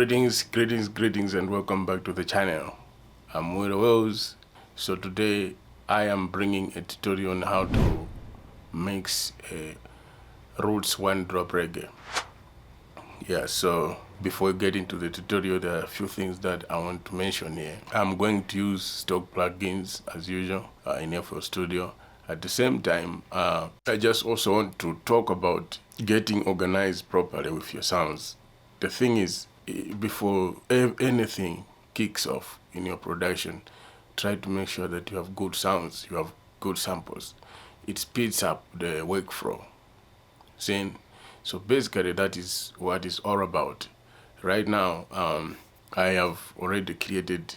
Greetings, and welcome back to the channel. I'm Will Wells. So today I am bringing a tutorial on how to mix a roots one drop reggae. Yeah, so before we get into the tutorial, there are a few things that I want to mention here. I'm going to use stock plugins as usual in FL Studio. At the same time, I just also want to talk about getting organized properly with your sounds. The thing is, before anything kicks off in your production, try to make sure that you have good sounds, you have good samples. It speeds up the workflow. Saying, so basically that is what it's all about. Right now, I have already created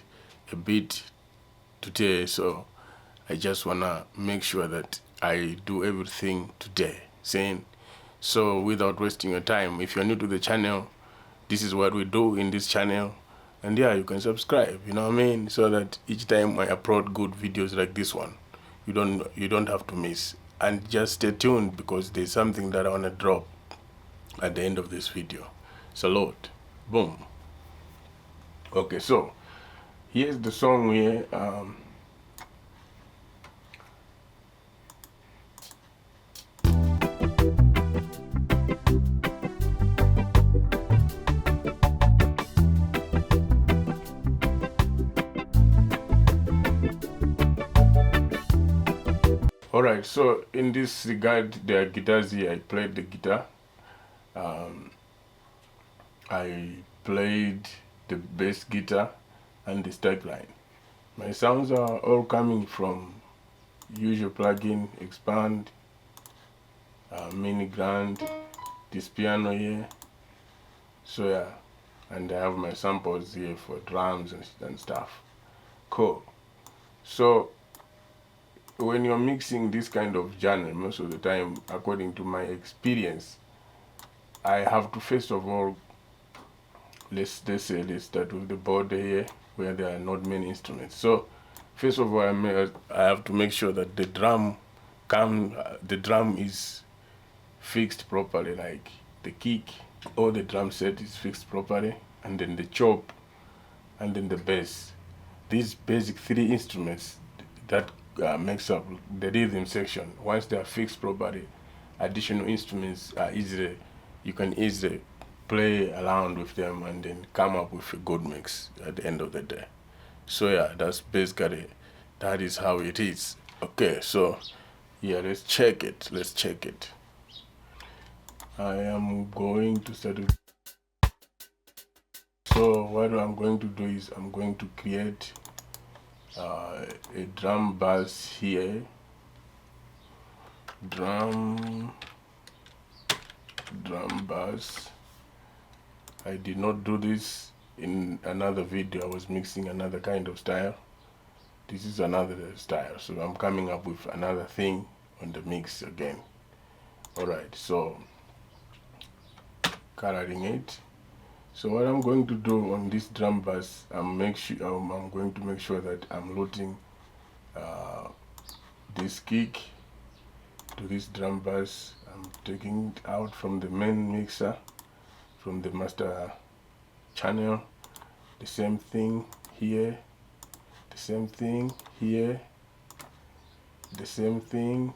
a beat today, so I just wanna make sure that I do everything today. Saying, so without wasting your time, if you're new to the channel, this is what we do in this channel, and yeah, you can subscribe, you know what I mean, so that each time I upload good videos like this one, you don't have to miss. And just stay tuned, because there's something that I want to drop at the end of this video. Salute. Boom. Okay, so here's the song here. Alright, so in this regard, there are guitars here. I played the guitar. I played the bass guitar and the stack line. My sounds are all coming from usual plugin, Expand, Mini Grand, this piano here. So yeah, and I have my samples here for drums and stuff. Cool. So when you're mixing this kind of genre, most of the time, according to my experience, I have to first of all, let's start with the board here, where there are not many instruments. So first of all, I have to make sure that the drum is fixed properly, like the kick or the drum set is fixed properly, and then the chop, and then the bass. These basic three instruments that makes up the rhythm section, once they are fixed properly, additional instruments are easily, you can easily play around with them and then come up with a good mix at the end of the day. So yeah, that's basically, that is how it is. Okay, so yeah, let's check it. I am going to start with, so what I'm going to do is I'm going to create a drum bass here, drum bass. I did not do this in another video. I was mixing another kind of style. This is another style, so I'm coming up with another thing on the mix again. Alright, so coloring it. So what I'm going to do on this drum bass, I'm going to make sure that I'm loading this kick to this drum bass. I'm taking it out from the main mixer, from the master channel. The same thing here, the same thing here, the same thing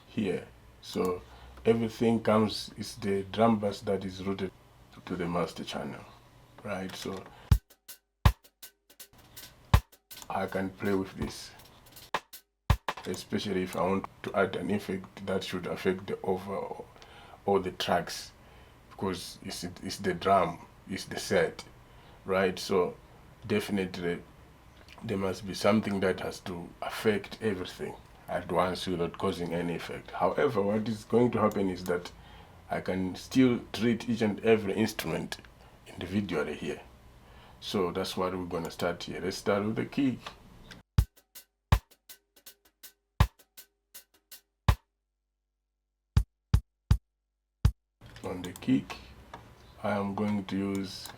here. So everything comes, is the drum bass that is routed to the master channel, right? So I can play with this, especially if I want to add an effect that should affect the overall or the tracks, because it's the drum, it's the set, right? So definitely there must be something that has to affect everything at once without causing any effect. However, what is going to happen is that I can still treat each and every instrument individually here. So that's what we're gonna start here. Let's start with the kick. On the kick, I am going to use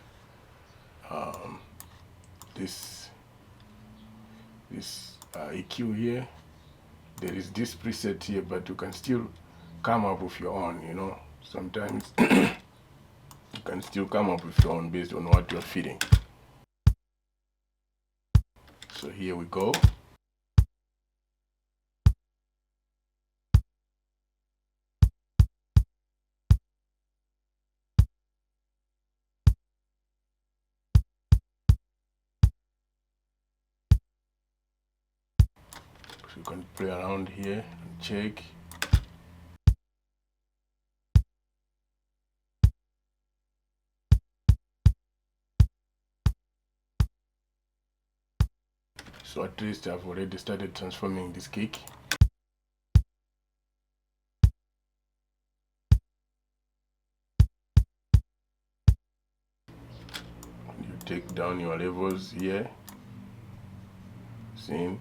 this EQ here. There is this preset here, but you can still come up with your own, you know. Sometimes you can still come up with your own based on what you're feeding. So here we go. So you can play around here and check. So at least I've already started transforming this cake. You take down your levels here. See?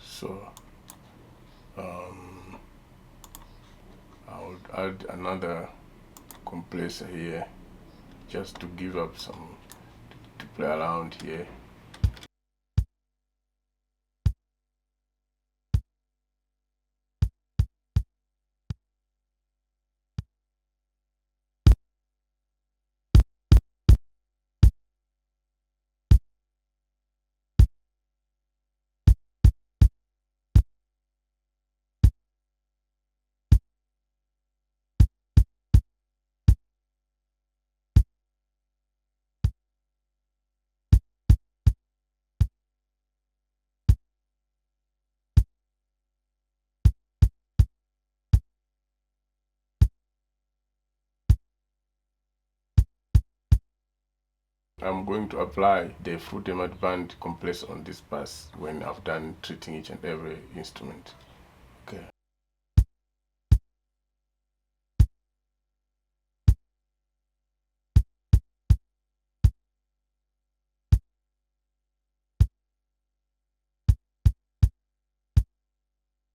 So I would add another compressor here just to give up some to play around here. I'm going to apply the fruit emat band compressor on this pass when I've done treating each and every instrument. Okay.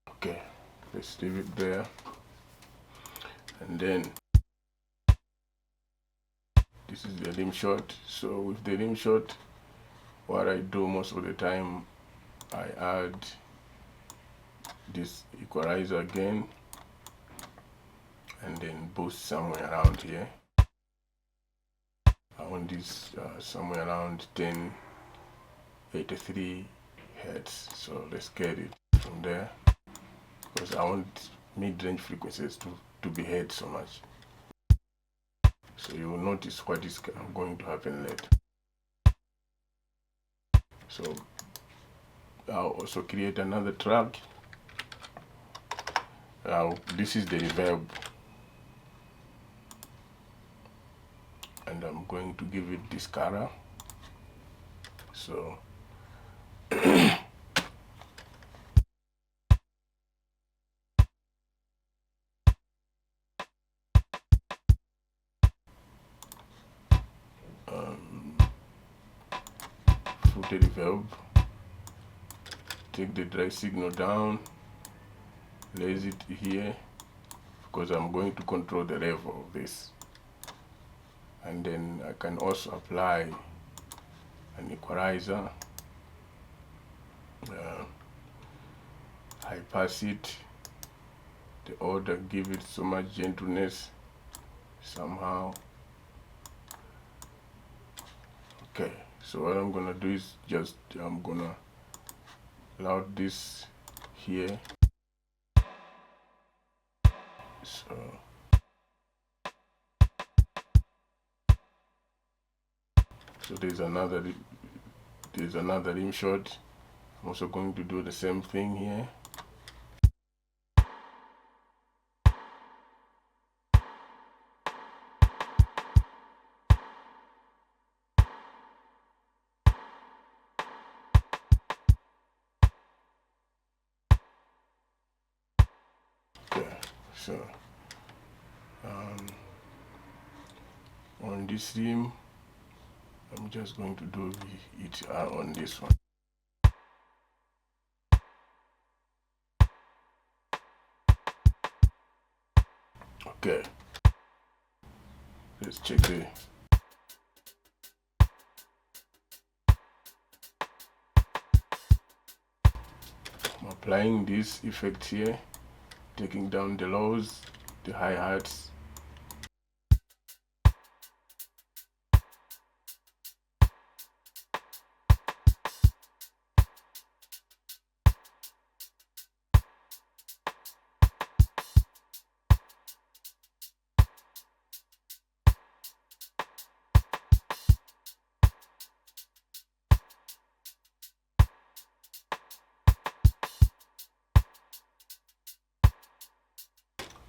Okay, let's leave it there. And then this is the rim shot. So with the rim shot, what I do most of the time, I add this equalizer again and then boost somewhere around here. I want this somewhere around 1083 hertz. So let's get it from there, because I want mid-range frequencies to be heard so much. So you will notice what is going to happen later. So I'll also create another track. This is the reverb, and I'm going to give it this color. So fruity reverb, take the dry signal down, place it here, because I'm going to control the level of this. And then I can also apply an equalizer, high pass it, the order, give it so much gentleness somehow. Okay, so what I'm gonna do is just I'm gonna loud this here. So there's another rim shot. I'm also going to do the same thing here. Okay, so on this rim, I'm just going to do it on this one. Okay, let's check the applying this effect here, taking down the lows, the hi-hats.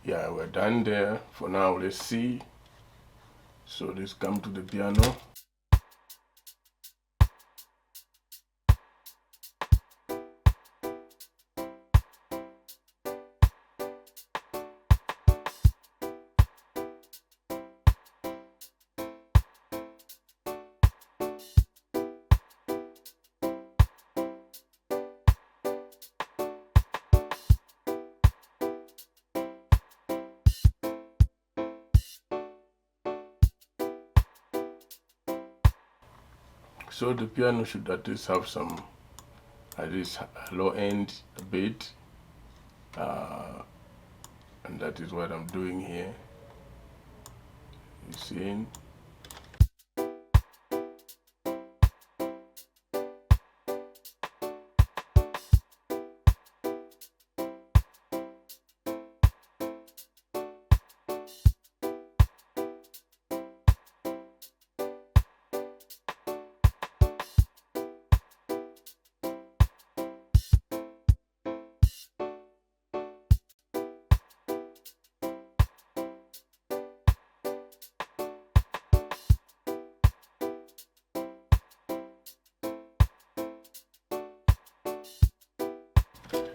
Yeah, we're done there. For now, let's see. So let's come to the piano. So the piano should at least have some, at least low end a bit, and that is what I'm doing here. You see?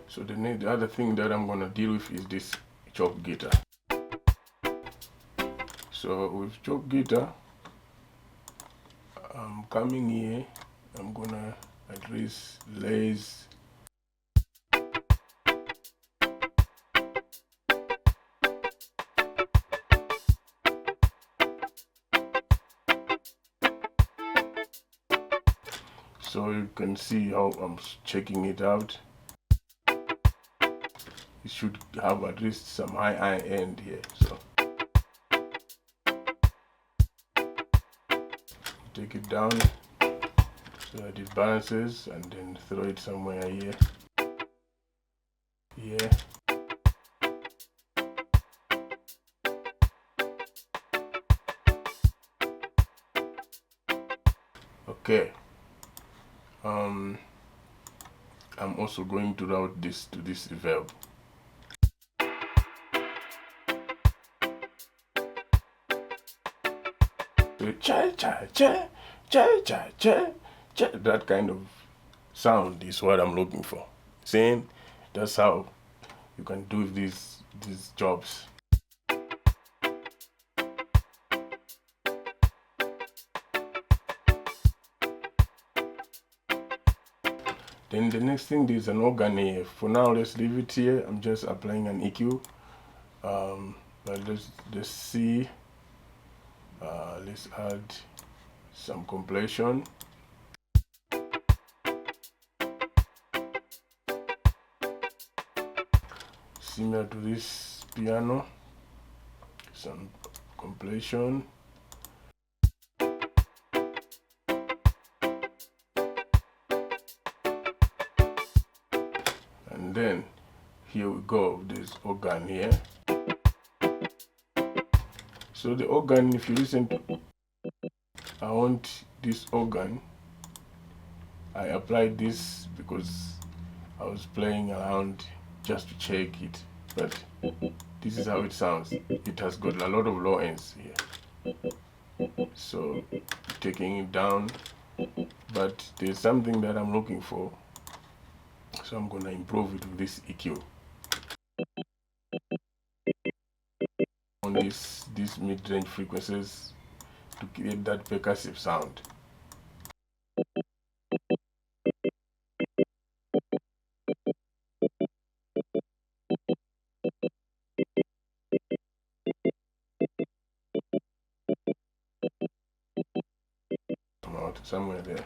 So the other thing that I'm gonna deal with is this chop guitar. So with chop guitar, I'm coming here, I'm gonna address lays. So you can see how I'm checking it out. It should have at least some high end here. So take it down so that it balances, and then throw it somewhere here. Here. Okay. I'm also going to route this to this reverb. So cha cha cha cha cha cha cha, that kind of sound is what I'm looking for. Saying that's how you can do these jobs. Then the next thing is an organ here. For now, let's leave it here. I'm just applying an EQ. But let's see. Let's add some compression. Similar to this piano, some compression. And then here we go, this organ here. So the organ, if you listen to, I want this organ. I applied this because I was playing around just to check it, but this is how it sounds. It has got a lot of low ends here. So taking it down, but there's something that I'm looking for. So I'm gonna improve it with this EQ. On these mid-range frequencies to create that percussive sound. Somewhere there.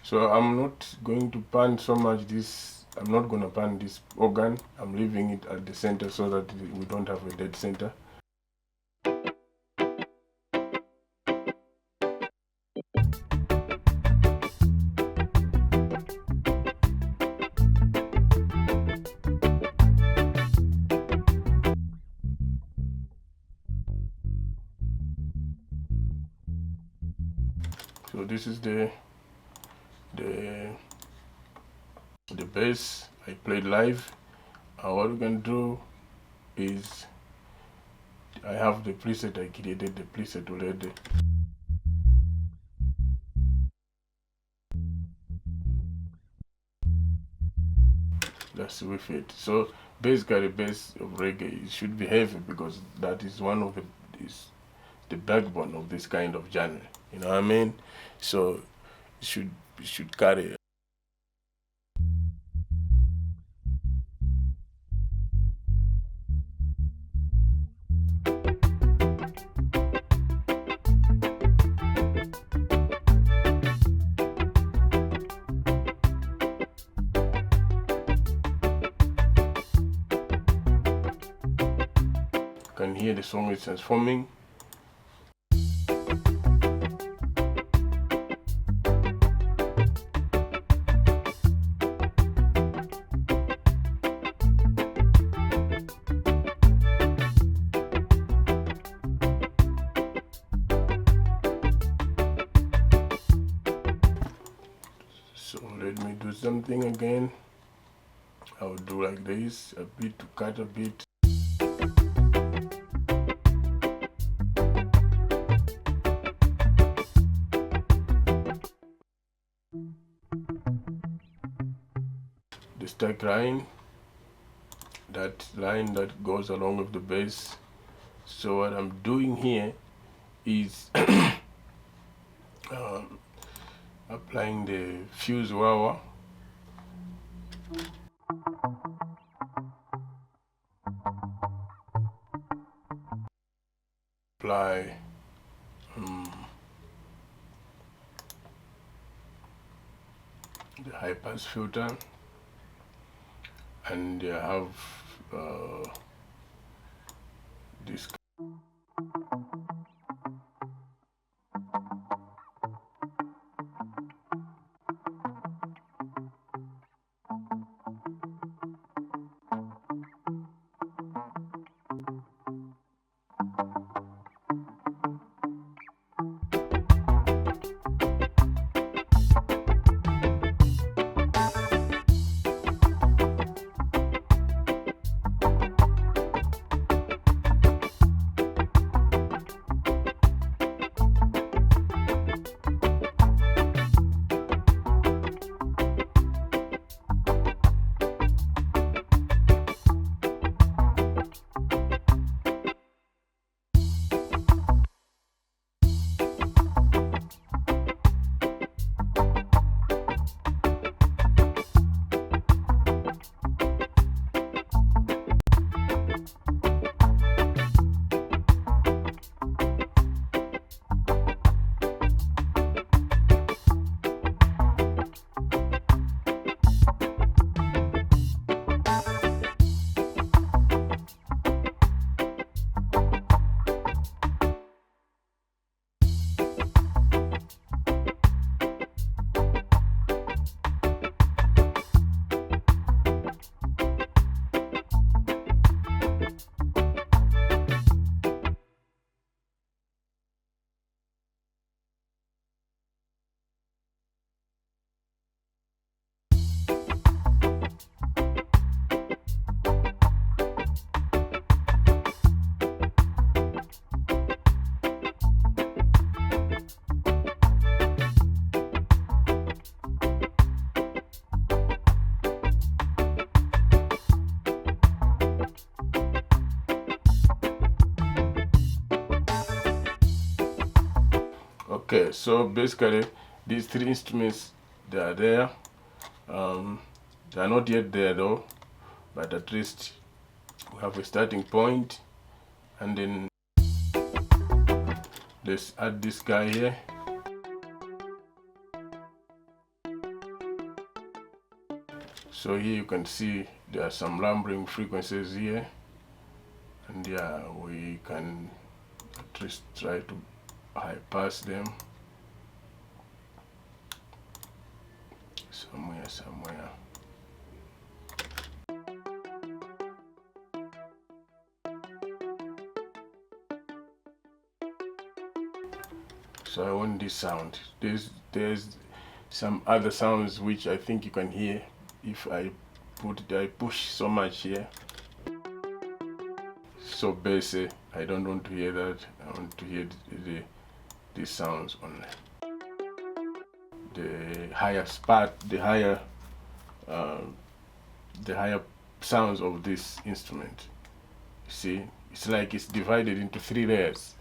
So I'm not going to pan so much this, I'm not going to pan this organ. I'm leaving it at the center so that we don't have a dead center. So this is the bass I played live. What we can do is, I have the preset, I created the preset already. That's with it. So basically, bass of reggae, it should be heavy because that is one of the backbone of this kind of genre. You know what I mean? So it should carry. You can hear the song is transforming. So let me do something again. I'll do like this, a bit to cut a bit. The stack line, that line that goes along with the bass. So what I'm doing here is applying the fuse wah. Apply the high pass filter, and I have this. Okay, so basically these three instruments, they are there. They are not yet there though, but at least we have a starting point. And then let's add this guy here. So here you can see there are some lumbering frequencies here, and yeah, we can at least try to high pass them somewhere. So I want this sound. There's some other sounds which I think you can hear if I push so much here. So bassy, I don't want to hear that. I want to hear the sounds only. The higher sounds of this instrument. You see, it's like it's divided into 3 layers.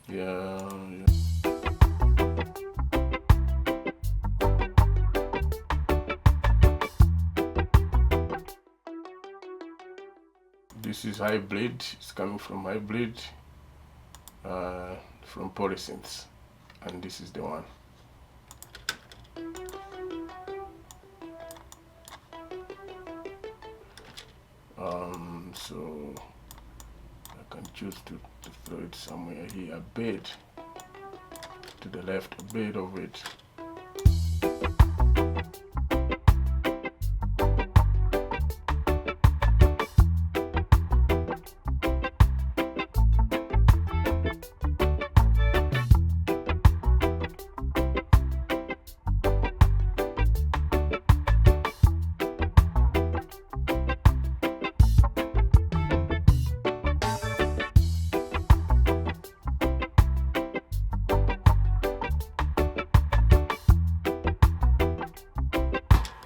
Yeah. This is hybrid. It's coming from hybrid, from polysynths, and this is the one. So I can choose to throw it somewhere here, a bit to the left, a bit of it.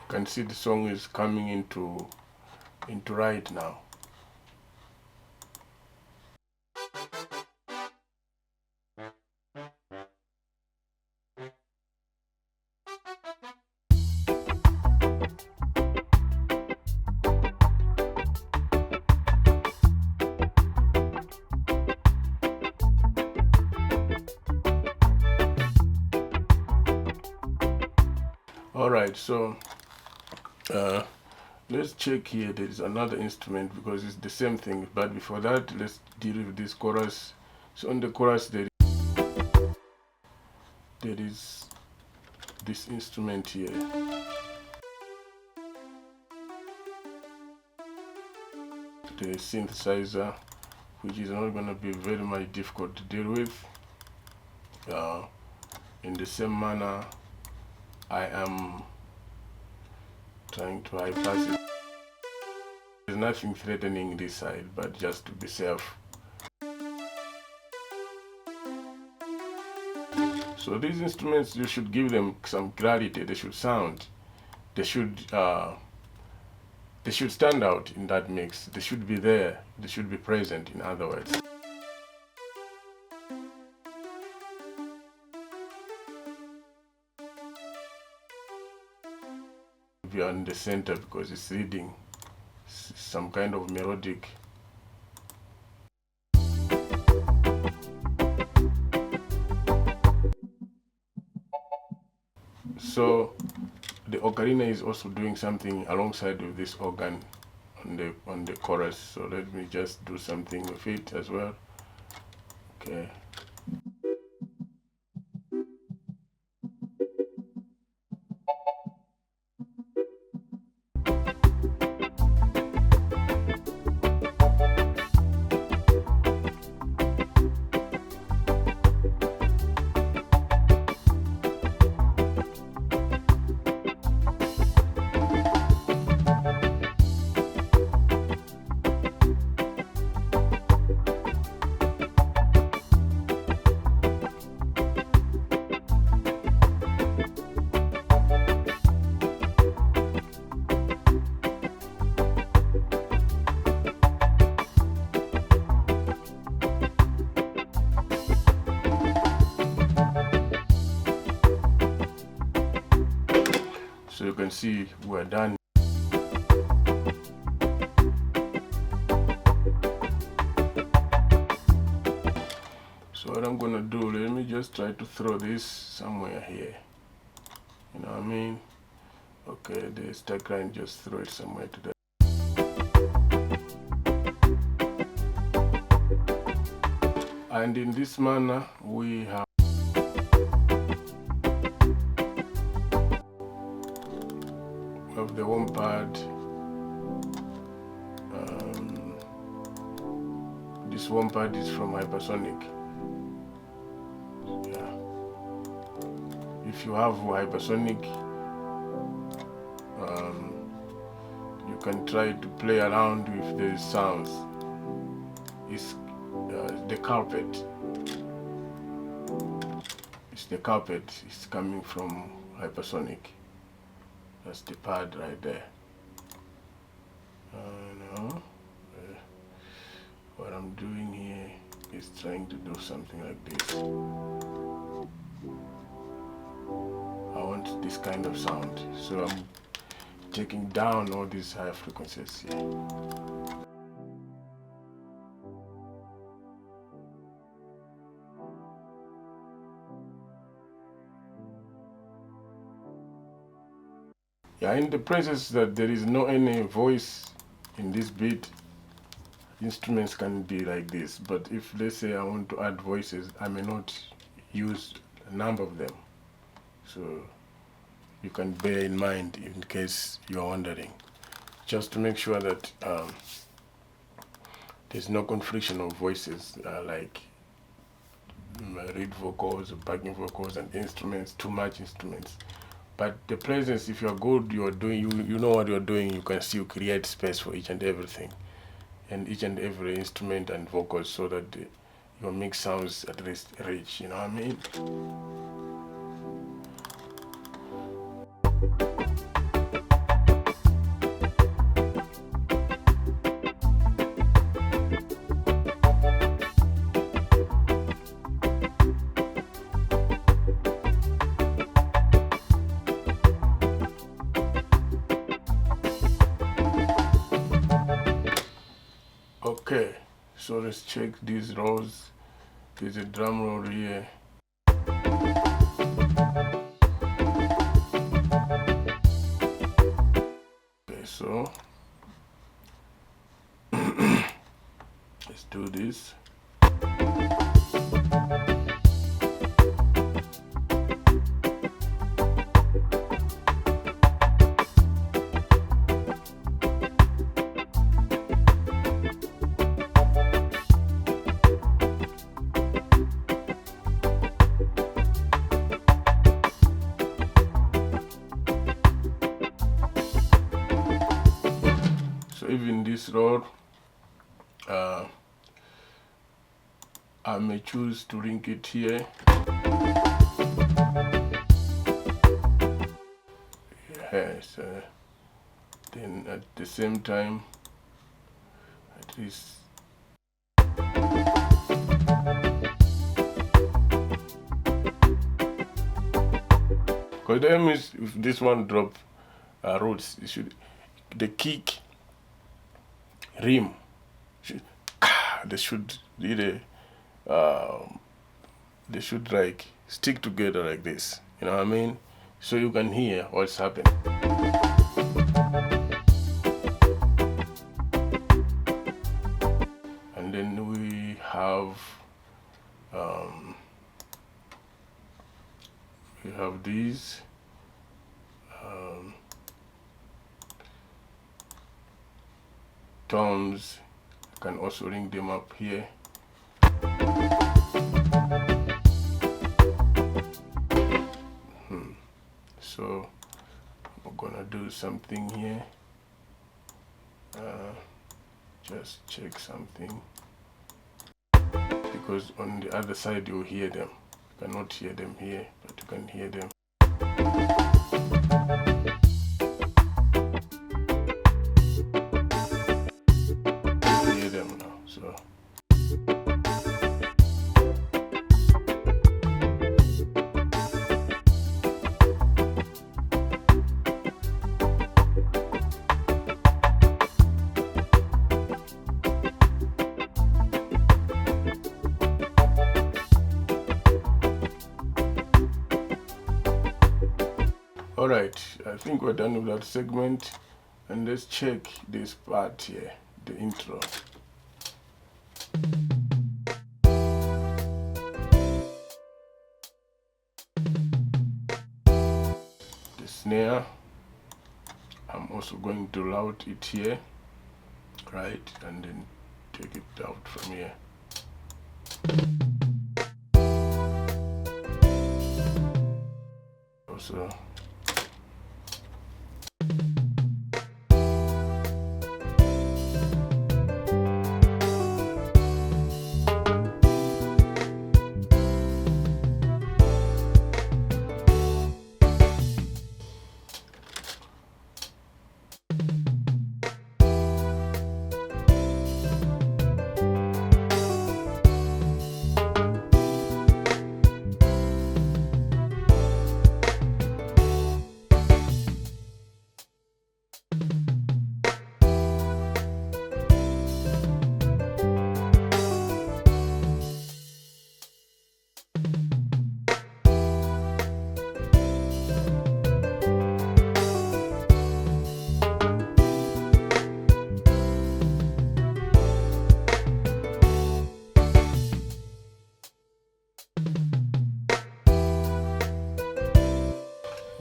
You can see the song is coming into right now. Alright, so let's check here. There is another instrument because it's the same thing, but before that let's deal with this chorus. So on the chorus there is this instrument here. The synthesizer, which is not going to be very much difficult to deal with. In the same manner, I am trying to high pass it. There's nothing threatening this side, but just to be safe. So these instruments, you should give them some clarity. They should sound. They should stand out in that mix. They should be there. They should be present, in other words. We are in the center because it's reading some kind of melodic. So the ocarina is also doing something alongside with this organ on the chorus. So let me just do something with it as well. Okay. So you can see we're done. So what I'm gonna do, let me just try to throw this somewhere here. You know what I mean? Okay, the stack line, just throw it somewhere to there. And in this manner, we have the one pad. This one pad is from hypersonic. Yeah. If you have hypersonic, you can try to play around with the sounds. It's the carpet. It's the carpet. It's coming from hypersonic. That's the pad right there. No. What I'm doing here is trying to do something like this. I want this kind of sound, so I'm taking down all these high frequencies here. Yeah, in the presence that there is no any voice in this beat, instruments can be like this. But if let's say I want to add voices, I may not use a number of them. So you can bear in mind in case you're wondering, just to make sure that there's no confliction of voices, like lead vocals, backing vocals, and instruments, too much instruments. But the presence, if you're good, you're doing, you know what you're doing, you can still create space for each and everything, and each and every instrument and vocals, so that your mix sounds at least rich, you know what I mean? Okay, so let's check these rolls. There's a drum roll here. Okay, so let's do this. So even this roll, I may choose to link it here. Yes, then at the same time, at least because the aim is, if this one drop roots, it should, the kick rim they should really they should like stick together like this, you know what I mean, so you can hear what's happening. And then we have these tones. You can also ring them up here. So we're gonna do something here. Just check something, because on the other side you'll hear them. You cannot hear them here, but you can hear them. Hear them now. So Alright, I think we're done with that segment, and let's check this part here, the intro. The snare, I'm also going to route it here, right, and then take it out from here. Also,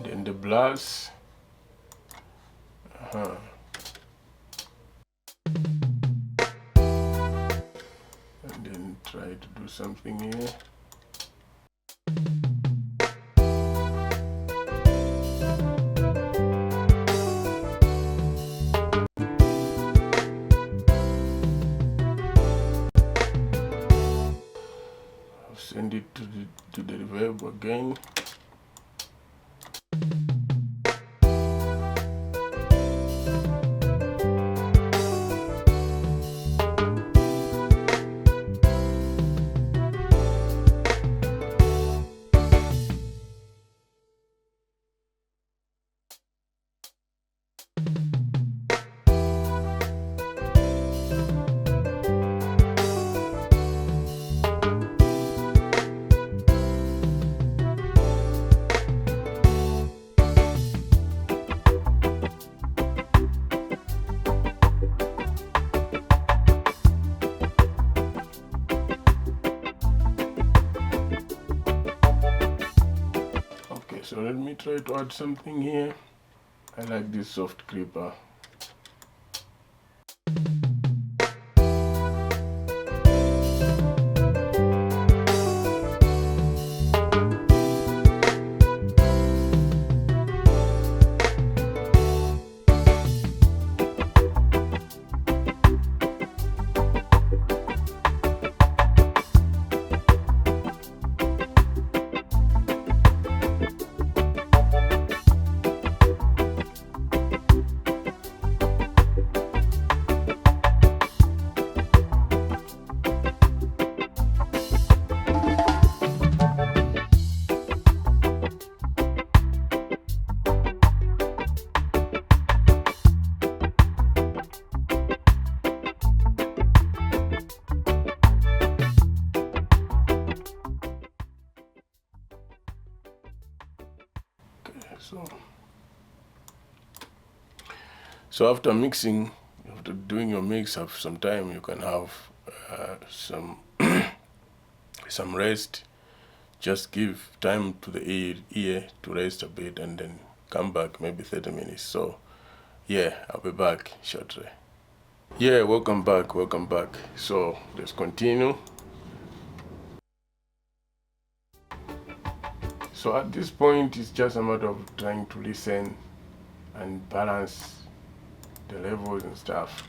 then the brass. And then try to do something here. I'll send it to the reverb again. So let me try to add something here. I like this soft creeper. So after mixing, after doing your mix, after some time, you can have some some rest. Just give time to the ear to rest a bit, and then come back maybe 30 minutes. So yeah, I'll be back shortly. Yeah, welcome back. So let's continue. So at this point, it's just a matter of trying to listen and balance the levels and stuff.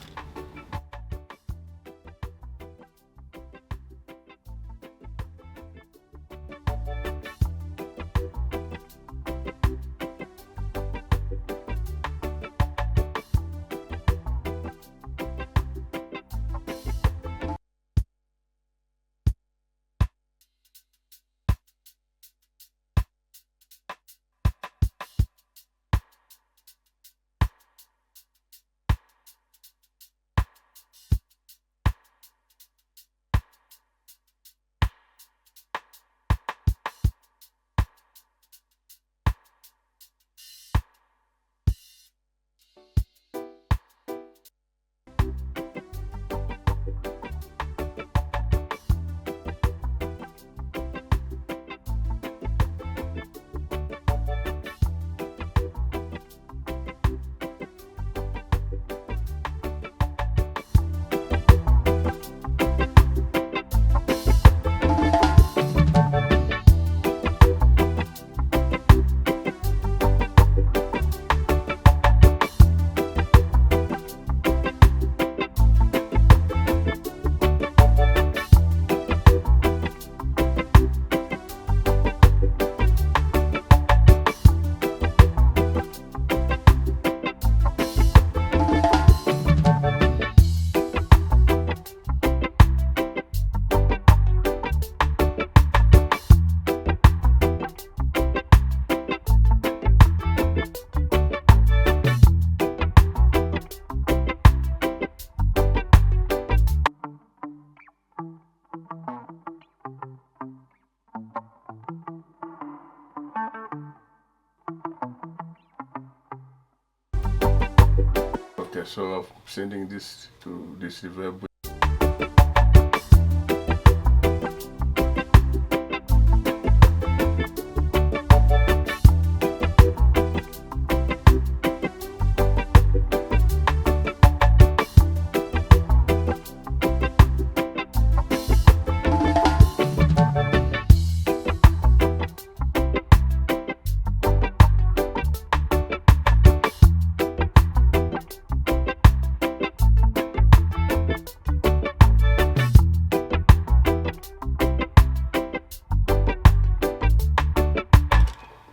Okay, so I'm sending this to this reverb.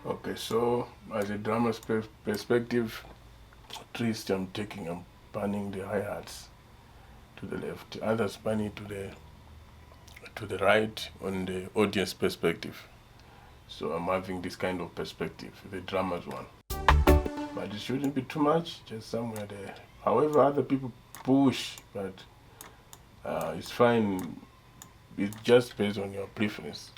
Okay, so as a drummer's perspective, twist I'm panning the hi-hats to the left, others panning to the right on the audience perspective. So I'm having this kind of perspective, the drummer's one. But it shouldn't be too much, just somewhere there. However, other people push, but it's fine. It's just based on your preference.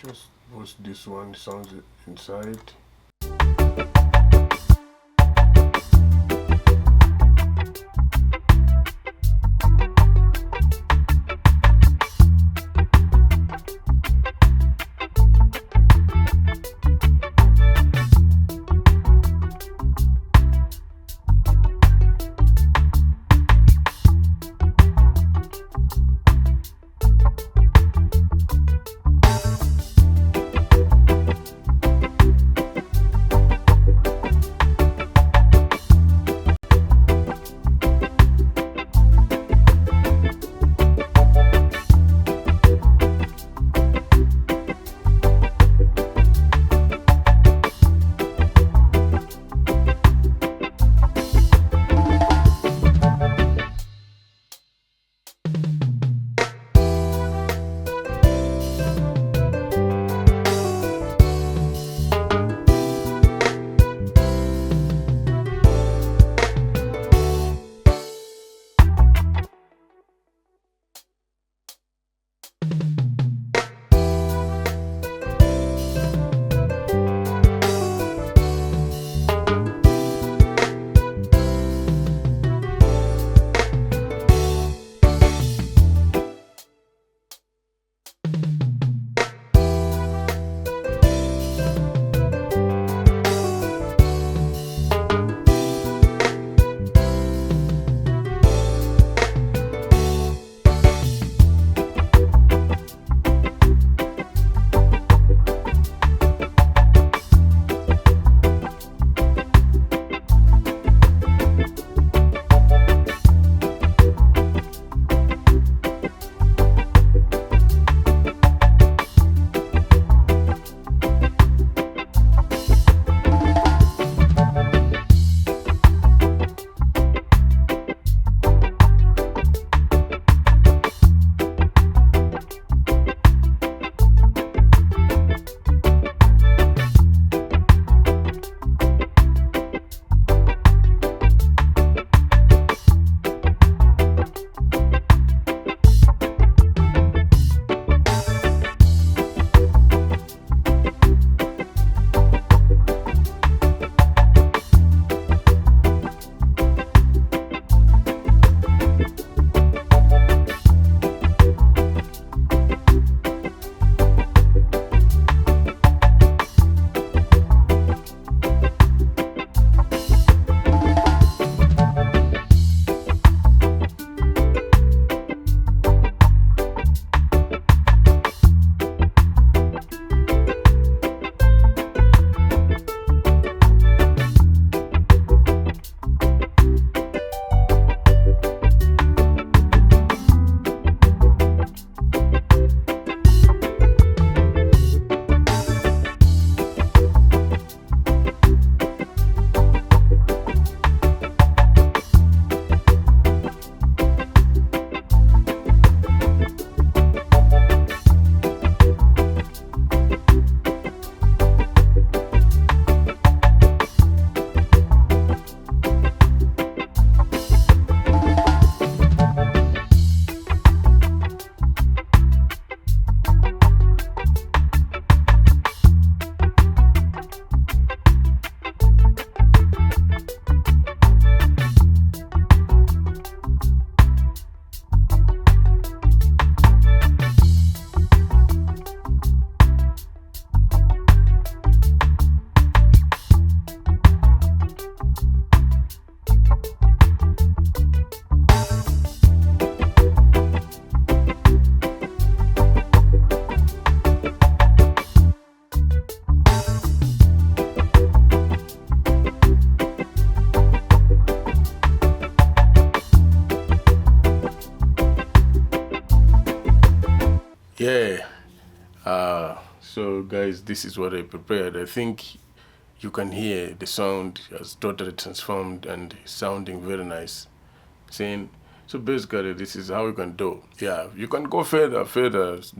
Just boost this one, sounds inside. guys, this is what I prepared. I think you can hear the sound has totally transformed and sounding very nice. Saying, so basically this is how you can do. Yeah, you can go further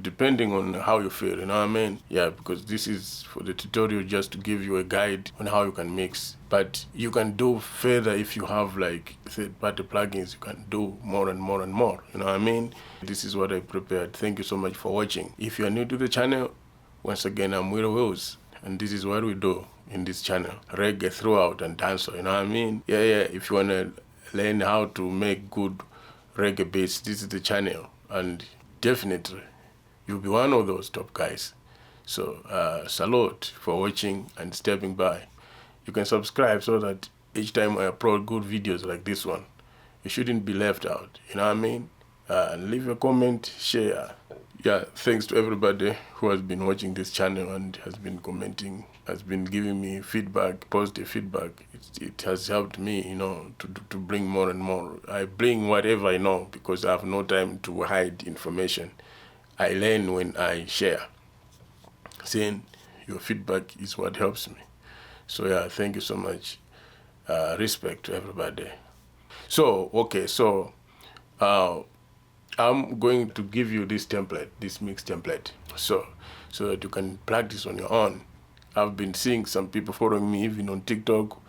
depending on how you feel, you know what I mean? Yeah, because this is for the tutorial just to give you a guide on how you can mix. But you can do further if you have like third-party plugins. You can do more and more and more, you know what I mean? This is what I prepared. Thank you so much for watching. If you are new to the channel, once again, I'm Will Wills, and this is what we do in this channel. Reggae throughout and dancehall, you know what I mean? Yeah, if you wanna learn how to make good reggae beats, this is the channel, and definitely you'll be one of those top guys. So salute for watching and stepping by. You can subscribe so that each time I upload good videos like this one, you shouldn't be left out, you know what I mean? Leave a comment, share. Yeah, thanks to everybody who has been watching this channel and has been commenting, has been giving me feedback, positive feedback. It has helped me, you know, to bring more and more. I bring whatever I know because I have no time to hide information. I learn when I share. Saying your feedback is what helps me. So yeah, thank you so much. Respect to everybody. So, okay, so I'm going to give you this template, this mix template, so that you can practice on your own. I've been seeing some people following me even on TikTok.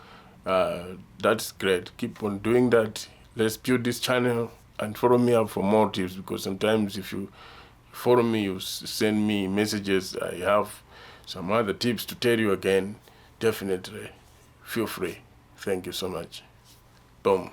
That's great. Keep on doing that. Let's build this channel and follow me up for more tips, because sometimes if you follow me, you send me messages, I have some other tips to tell you again. Definitely feel free. Thank you so much. Boom.